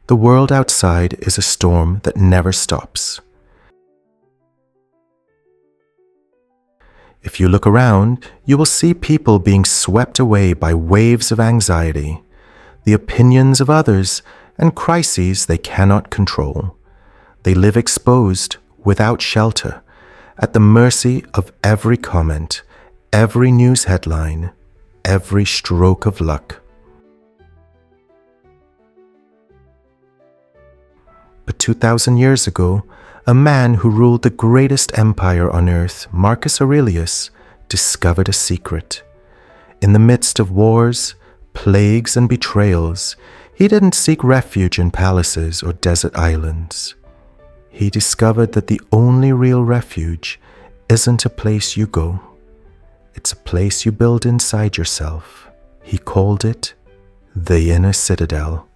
The world outside is a storm that never stops. If you look around, you will see people being swept away by waves of anxiety, the opinions of others, and crises they cannot control. They live exposed, without shelter, at the mercy of every comment, every news headline, every stroke of luck. But 2,000 years ago, a man who ruled the greatest empire on earth, Marcus Aurelius, discovered a secret. In the midst of wars, plagues, and betrayals, he didn't seek refuge in palaces or desert islands. He discovered that the only real refuge isn't a place you go. It's a place you build inside yourself. He called it the Inner Citadel.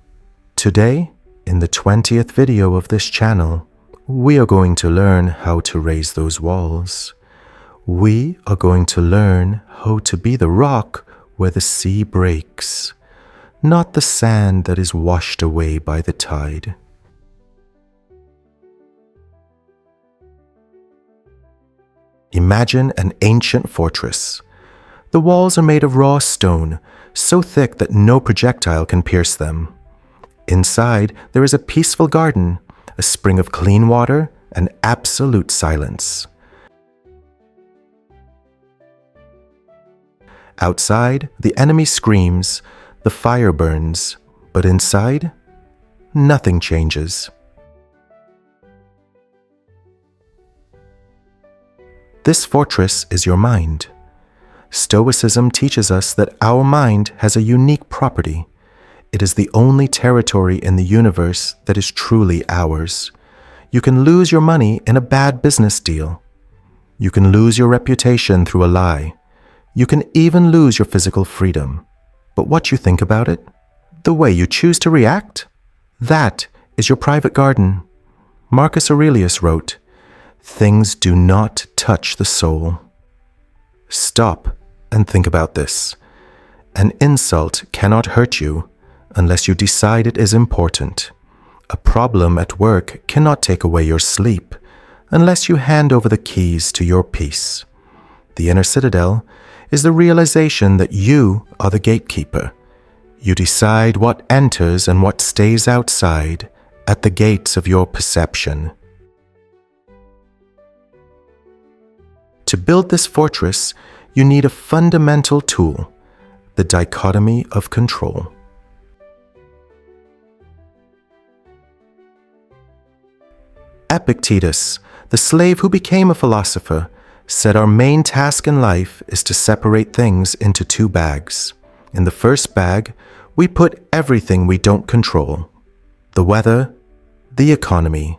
Today, in the 20th video of this channel, we are going to learn how to raise those walls. We are going to learn how to be the rock where the sea breaks, not the sand that is washed away by the tide. Imagine an ancient fortress. The walls are made of raw stone, so thick that no projectile can pierce them. Inside, there is a peaceful garden, a spring of clean water, and absolute silence. Outside, the enemy screams, the fire burns, but inside, nothing changes. This fortress is your mind. Stoicism teaches us that our mind has a unique property. It is the only territory in the universe that is truly ours. You can lose your money in a bad business deal. You can lose your reputation through a lie. You can even lose your physical freedom. But what you think about it, the way you choose to react, that is your private garden. Marcus Aurelius wrote, "Things do not touch the soul." Stop and think about this. An insult cannot hurt you unless you decide it is important. A problem at work cannot take away your sleep unless you hand over the keys to your peace. The Inner Citadel is the realization that you are the gatekeeper. You decide what enters and what stays outside at the gates of your perception. To build this fortress, you need a fundamental tool, the dichotomy of control. Epictetus, the slave who became a philosopher, said our main task in life is to separate things into two bags. In the first bag, we put everything we don't control: the weather, the economy,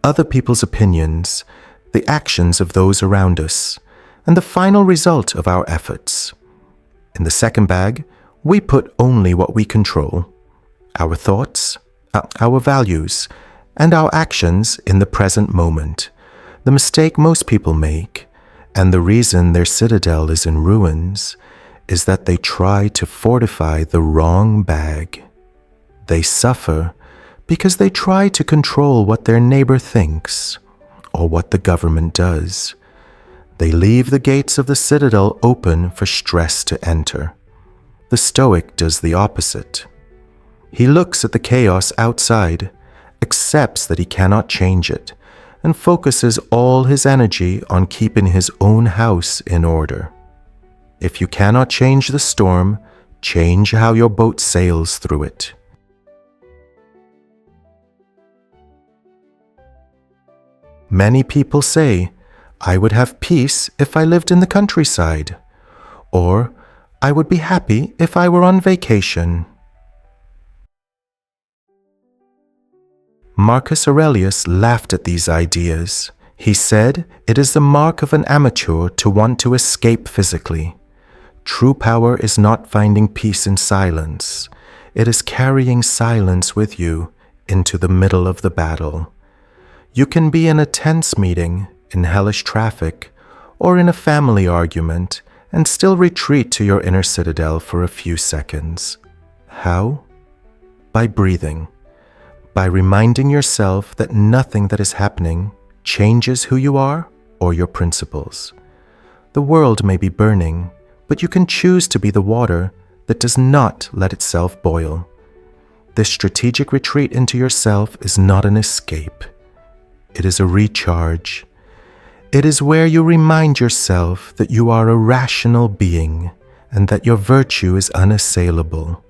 other people's opinions, the actions of those around us, and the final result of our efforts. In the second bag, we put only what we control: our thoughts, our values, and our actions in the present moment. The mistake most people make, and the reason their citadel is in ruins, is that they try to fortify the wrong bag. They suffer because they try to control what their neighbor thinks or what the government does. They leave the gates of the citadel open for stress to enter. The Stoic does the opposite. He looks at the chaos outside, accepts that he cannot change it, and focuses all his energy on keeping his own house in order. If you cannot change the storm, change how your boat sails through it. Many people say, "I would have peace if I lived in the countryside," or "I would be happy if I were on vacation." Marcus Aurelius laughed at these ideas. He said it is the mark of an amateur to want to escape physically. True power is not finding peace in silence. It is carrying silence with you into the middle of the battle. You can be in a tense meeting, in hellish traffic, or in a family argument, and still retreat to your inner citadel for a few seconds. How? By breathing. by reminding yourself that nothing that is happening changes who you are or your principles. The world may be burning, but you can choose to be the water that does not let itself boil. This strategic retreat into yourself is not an escape. It is a recharge. It is where you remind yourself that you are a rational being and that your virtue is unassailable.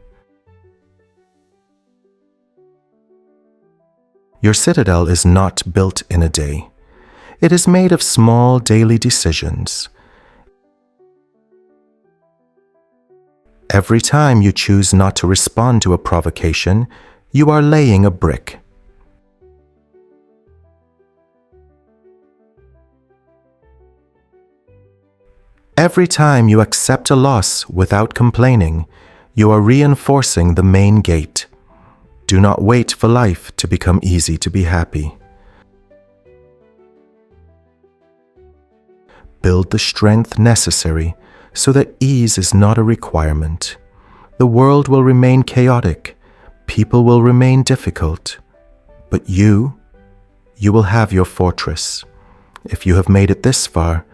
Your citadel is not built in a day. It is made of small daily decisions. Every time you choose not to respond to a provocation, you are laying a brick. Every time you accept a loss without complaining, you are reinforcing the main gate. Do not wait for life to become easy to be happy. Build the strength necessary so that ease is not a requirement. The world will remain chaotic, people will remain difficult, but you will have your fortress. If you have made it this far,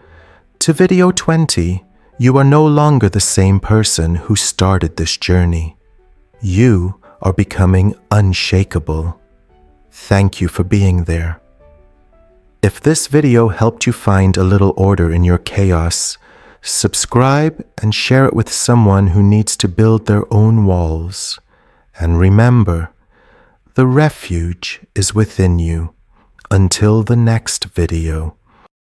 to video 20, you are no longer the same person who started this journey. You are becoming unshakable. Thank you for being there. If this video helped you find a little order in your chaos, subscribe and share it with someone who needs to build their own walls. And remember, the refuge is within you. Until the next video.